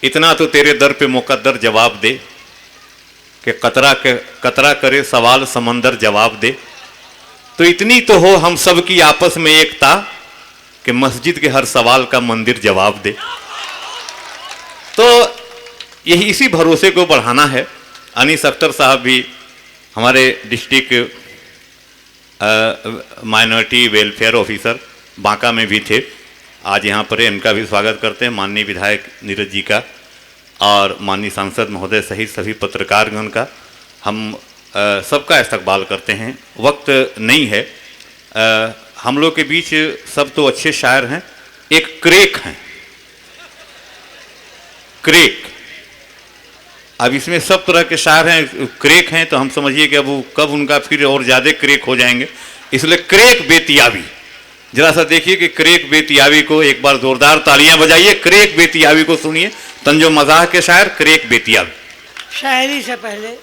इतना तो तेरे दर पे मुकद्दर जवाब दे कि कतरा करे सवाल समंदर जवाब दे। तो इतनी तो हो हम सब की आपस में एकता कि मस्जिद के हर सवाल का मंदिर जवाब दे। तो यही इसी भरोसे को बढ़ाना है। अनीस अख्तर साहब भी हमारे district minority welfare officer Banka में भी थे, आज यहाँ पर इनका भी स्वागत करते हैं, माननीय विधायक नीरज जी का और माननीय सांसद महोदय सहित सभी पत्रकारगण का हम सबका इस्तकबाल करते हैं। वक्त नहीं है, हम लोग के बीच सब तो अच्छे शायर हैं, एक क्रेक हैं, क्रेक। अब इसमें सब तरह के शायर हैं, क्रेक हैं, तो हम समझिए कि अब वो कब उनका फिर और ज़्यादा क्रेक हो जाएंगे। इसलिए क्रेक बेतियावी, जरा सा देखिए कि क्रेक बेतियावी को एक बार जोरदार तालियां बजाइए। क्रेक बेतियावी को सुनिए, तंजो मज़ाह के शायर क्रेक बेतियावी। शायरी से पहले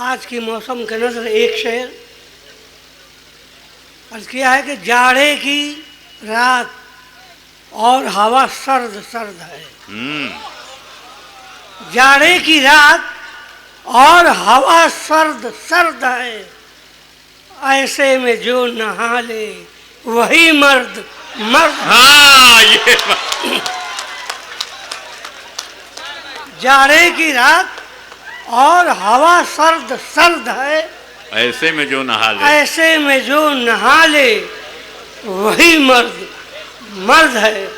आज की मौसम के नजर एक शेर अर्ज किया है कि जाड़े की रात और हवा सर्द सर्द है। जाड़े की रात और हवा सर्द सर्द है, ऐसे में जो नहा ले वही मर्द मर्द। हाँ, ये जाड़े की रात और हवा सर्द सर्द है, ऐसे में जो नहा ले, ऐसे में जो नहा ले वही मर्द मर्द है।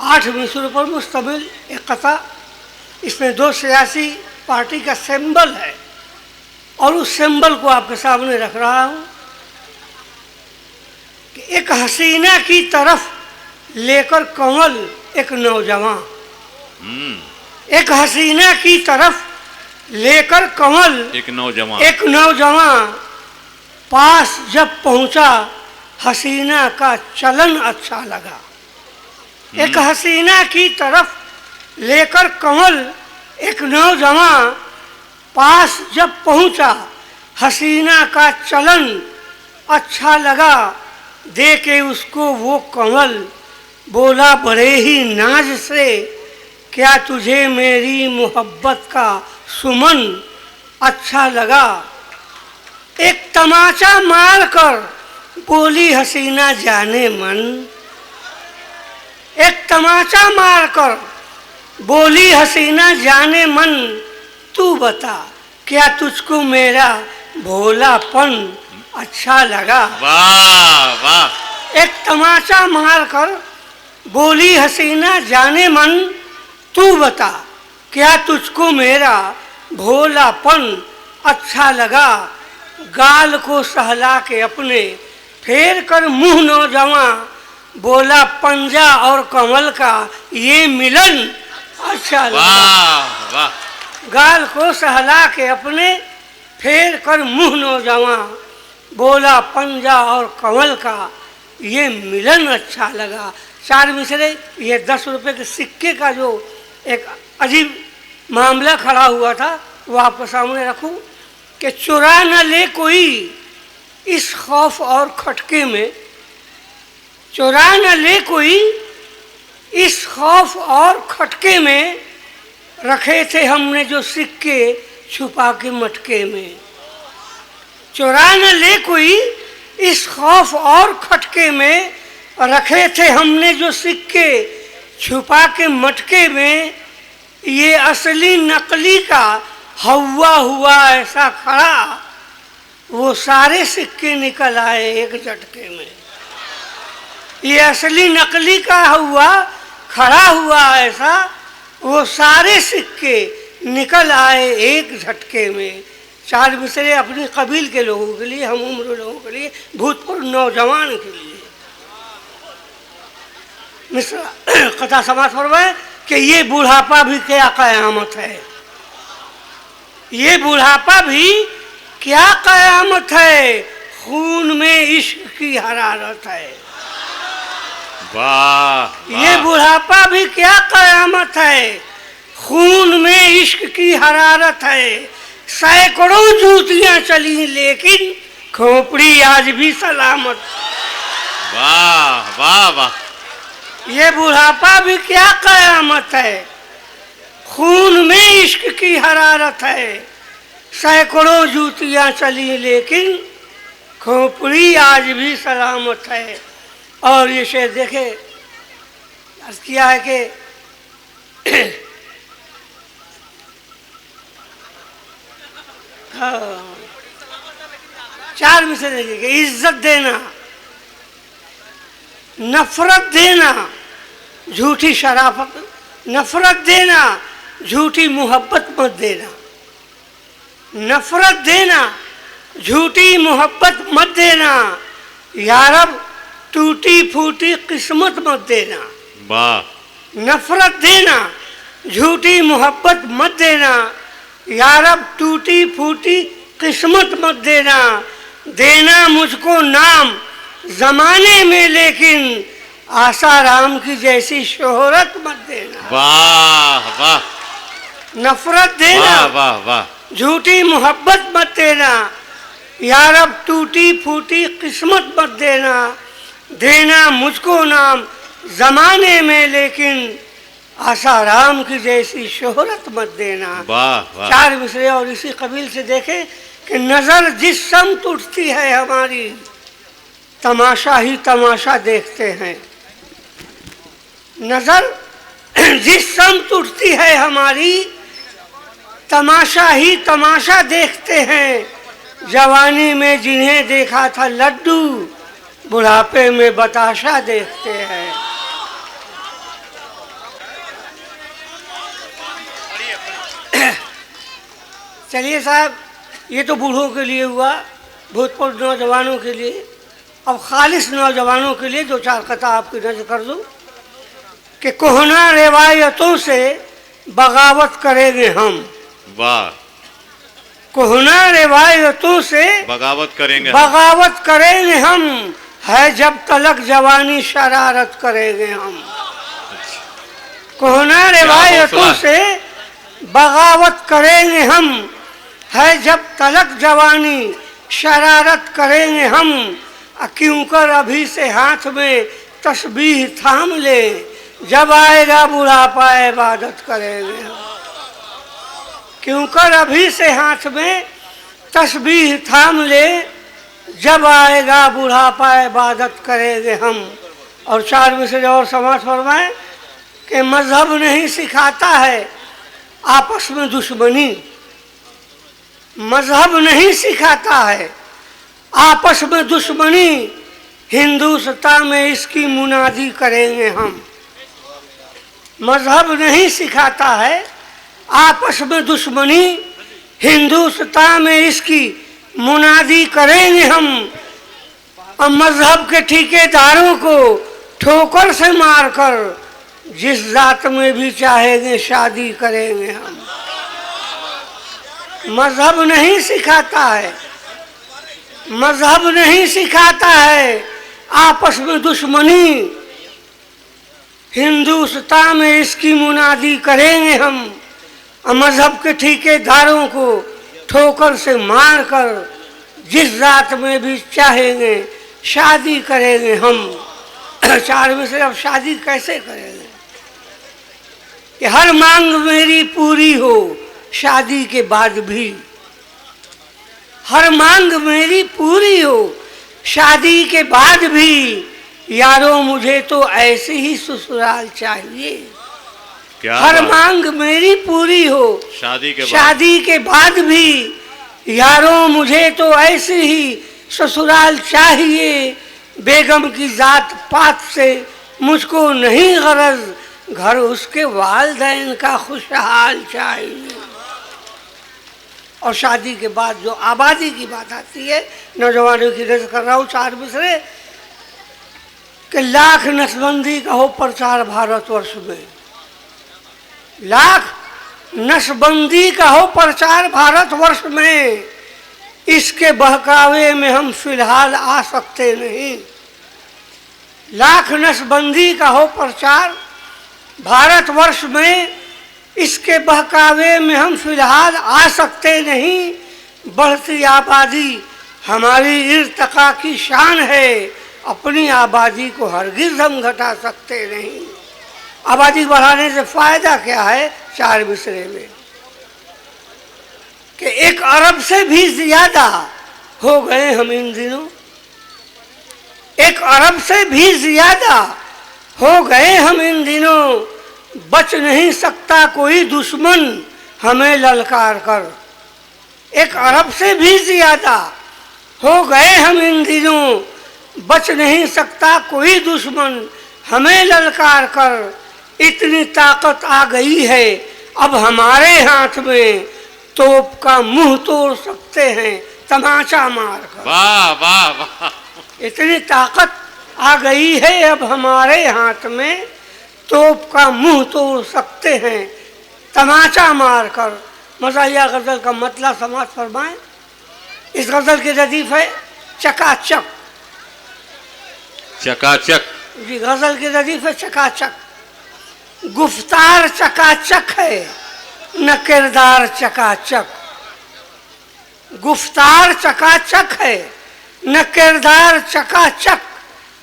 8 मिसरों पर मुश्तमिल एक कथा, इसमें 2 सियासी पार्टी का सिंबल है और उस सिंबल को आपके सामने रख रहा हूँ कि एक हसीना की तरफ लेकर कमल एक नौजवान, एक हसीना की तरफ लेकर कमल एक नौजवान पास जब पहुंचा हसीना का चलन अच्छा लगा। एक हसीना की तरफ लेकर कमल एक नौजवान पास जब पहुंचा हसीना का चलन अच्छा लगा। देके उसको वो कमल बोला बड़े ही नाज से, क्या तुझे मेरी मोहब्बत का सुमन अच्छा लगा। एक तमाचा मारकर बोली हसीना जाने मन, एक तमाचा मारकर बोली हसीना जाने मन, तू बता क्या तुझको मेरा भोलापन अच्छा लगा। वाह वाह। एक तमाचा मारकर बोली हसीना जाने मन, तू बता क्या तुझको मेरा भोलापन अच्छा लगा। गाल को सहला के अपने फेर कर मुंह नौजवान बोला पंजा और कमल का ये मिलन अच्छा लगा। वाह वाह। गाल को सहला के अपने फेर कर मुंह नौजवान बोला पंजा और कमल का ये मिलन अच्छा लगा। 4 मिसरे, ये 10 रुपए के सिक्के का जो एक अजीब मामला खड़ा हुआ था वो आपके सामने रखूं कि चुरा न ले कोई इस खौफ और खटके में, चुरा न ले कोई इस खौफ और खटके में, रखे थे हमने जो सिक्के छुपा के मटके में। चुरा न ले कोई इस खौफ और खटके में, रखे थे हमने जो सिक्के छुपा के मटके में। ये असली नकली का हवा हुआ ऐसा खड़ा, वो सारे सिक्के निकल आए एक झटके में। ये असली नकली का हुआ खड़ा हुआ ऐसा, वो सारे सिक्के निकल आए एक झटके में। 4 मिसरे अपनी कबील के लोगों के लिए, हम उम्र लोगों के लिए, भूतपूर्व नौजवान के लिए। मिसरा कथा समाज फरमाए कि ये बुढ़ापा भी क्या कयामत है, ये बुढ़ापा भी क्या कयामत है, खून में इश्क की हरारत है। वाह। ये बुढ़ापा भी क्या कयामत है, खून में इश्क की हरारत है। सैकड़ों जूतियां चली लेकिन खोपड़ी आज भी सलामत। वाह वाह वाह। ये बुढ़ापा भी क्या कयामत है, खून में इश्क की हरारत है। सैकड़ों जूतियां चली लेकिन खोपड़ी आज भी सलामत है। और ये शेर देखे अर्ज किया है कि हाँ, 4 में से देखिए कि इज्जत देना, नफरत देना, झूठी शराफत, नफरत देना, झूठी मोहब्बत मत देना, नफरत देना, झूठी मोहब्बत मत देना, यारब टूटी फूटी किस्मत मत देना। वाह। नफरत देना, झूठी मोहब्बत मत देना, यारब टूटी फूटी किस्मत मत देना। देना मुझको नाम जमाने में लेकिन आसाराम की जैसी शोहरत मत देना। वाह वाह। नफरत देना, वाह वाह वाह। झूठी मोहब्बत मत देना, यारब टूटी फूटी किस्मत मत देना। देना मुझको नाम जमाने में लेकिन आसाराम की जैसी शोहरत मत देना। वाह वाह। 4 मिसरे और इसी कबील से देखे कि नजर जिस समत उठती है हमारी, तमाशा ही तमाशा देखते हैं। नजर जिस समत उठती है हमारी, तमाशा ही तमाशा देखते हैं। जवानी में जिन्हें देखा था लड्डू, बुढ़ापे में बताशा देखते हैं। चलिए साहब, ये तो बूढ़ों के लिए हुआ, भूतपूर्व नौजवानों के लिए। अब खालिश नौजवानों के लिए 2-4 कथा आपकी नजर कर दूं कि कोहना रिवायतों से बगावत करेंगे हम। वाह। कोहना रिवायतों से बगावत करेंगे। बगावत करेंगे हम, है जब तलक जवानी शरारत करेंगे हम। कोहना रिवायतों से बगावत करेंगे हम, है जब तलक जवानी शरारत करेंगे हम। क्यों कर अभी से हाथ में तस्बीह थाम ले, जब आएगा बुढ़ापा इबादत करेंगे हम। क्यों कर अभी से हाथ में तस्बीह थाम ले, जब आएगा बुढ़ापा इबादत करेंगे हम। और 4 में से और समाज फरमाए कि मजहब नहीं सिखाता है आपस में दुश्मनी, मजहब नहीं सिखाता है आपस में दुश्मनी, हिंदुस्तान में इसकी मुनादी करेंगे हम। मजहब नहीं सिखाता है आपस में दुश्मनी, हिंदुस्तान में इसकी मुनादी करेंगे हम। और मजहब के ठेकेदारों को ठोकर से मारकर जिस जात में भी चाहेंगे शादी करेंगे हम। मजहब नहीं सिखाता है, मजहब नहीं सिखाता है आपस में दुश्मनी, हिंदुस्तान में इसकी मुनादी करेंगे हम। और मजहब के ठेकेदारों को ठोकर से मारकर जिस जात में भी चाहेंगे शादी करेंगे हम। 4 में से अब शादी कैसे करेंगे कि हर मांग मेरी पूरी हो शादी के बाद भी, हर मांग मेरी पूरी हो शादी के बाद भी, यारों मुझे तो ऐसे ही ससुराल चाहिए। क्या हर मांग मेरी पूरी हो शादी के बाद भी, यारों मुझे तो ऐसे ही ससुराल चाहिए। बेगम की जात पात से मुझको नहीं गरज, घर उसके वालिदैन का खुशहाल चाहिए। और शादी के बाद जो आबादी की बात आती है, नौजवानों की रज कर रहा हूँ 4 मिसरे कि लाख नसबंदी का हो प्रचार भारतवर्ष में, लाख नसबंदी का हो प्रचार भारतवर्ष में, इसके बहकावे में हम फिलहाल आ सकते नहीं। लाख नसबंदी का हो प्रचार भारतवर्ष में, इसके बहकावे में हम फिलहाल आ सकते नहीं। बढ़ती आबादी हमारी इर्तका की शान है, अपनी आबादी को हरगिज हम घटा सकते नहीं। आबादी बढ़ाने से फायदा क्या है? 4 मिसरे में कि 1 अरब से भी ज्यादा हो गए हम इन दिनों, 1 अरब से भी ज्यादा हो गए हम इन दिनों, बच नहीं सकता कोई दुश्मन हमें ललकार कर। 1 अरब से भी ज्यादा हो गए हम इन दिनों, बच नहीं सकता कोई दुश्मन हमें ललकार कर। इतनी ताकत आ गई है अब हमारे हाथ में, तोप का मुंह तोड़ सकते हैं तमाचा मार कर। वाह वाह वाह। इतनी ताकत आ गई है अब हमारे हाथ में, तोप का मुंह तोड़ सकते हैं तमाचा मार कर। मज़ाहिया गज़ल का मतलब समाज फरमाएं। इस गज़ल की रदीफ है चकाचक। चकाचक। जी, गज़ल की रदीफ है चकाचक। गुफ्तार चकाचक है न किरदार चकाचक, गुफ्तार चकाचक है न किरदार चकाचक,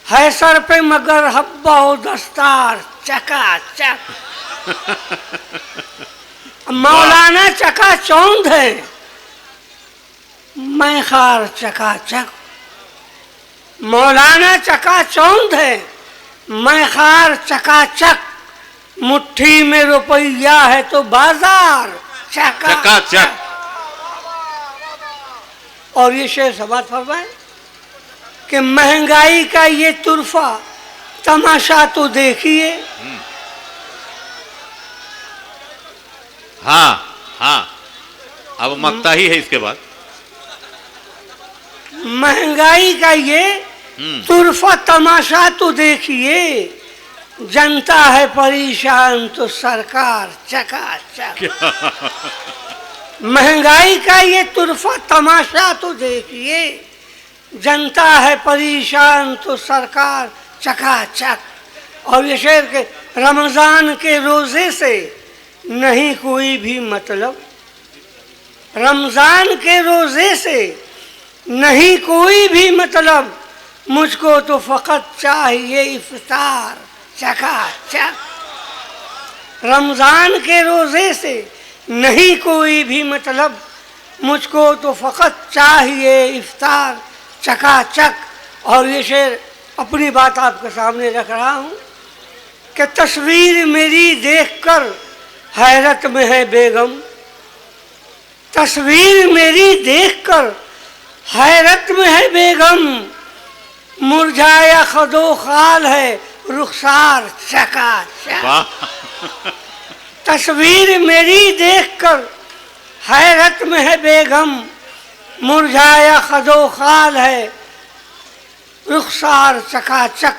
है सर पे मगर हब्बा व दस्तार चकाचक। मौलाना चकाचौंध है, मैं खार चकाचक। मौलाना चकाचौंध है, मैं खार चकाचक, मुट्ठी में रुपया है तो बाजार चकाचक। और ये शेर समाज फरमाए कि महंगाई का ये तुरफा तमाशा तो देखिए। हाँ हाँ, अब मक्ता ही है इसके बाद। महंगाई का ये तुरफा तमाशा तो देखिए, जनता है परेशान तो सरकार चकाचक। महंगाई का ये तुरफा तमाशा तो देखिए, जनता है परेशान तो सरकार चकाचक। और ये शेर के रमजान के रोजे से नहीं कोई भी मतलब, रमजान के रोजे से नहीं कोई भी मतलब, मुझको तो फकत चाहिए इफ्तार चकाचक। रमजान के रोजे से नहीं कोई भी मतलब, मुझको तो फकत चाहिए इफ्तार चकाचक। और ये शेर अपनी बात आपके सामने रख रहा हूँ कि तस्वीर मेरी देखकर हैरत में है बेगम, तस्वीर मेरी देखकर हैरत में है बेगम, मुरझाया खदो खाल है रुखसार चकाचक। तस्वीर मेरी देखकर हैरत में है बेगम, मुरझाया खदो खाल है रुखसार चकाचक।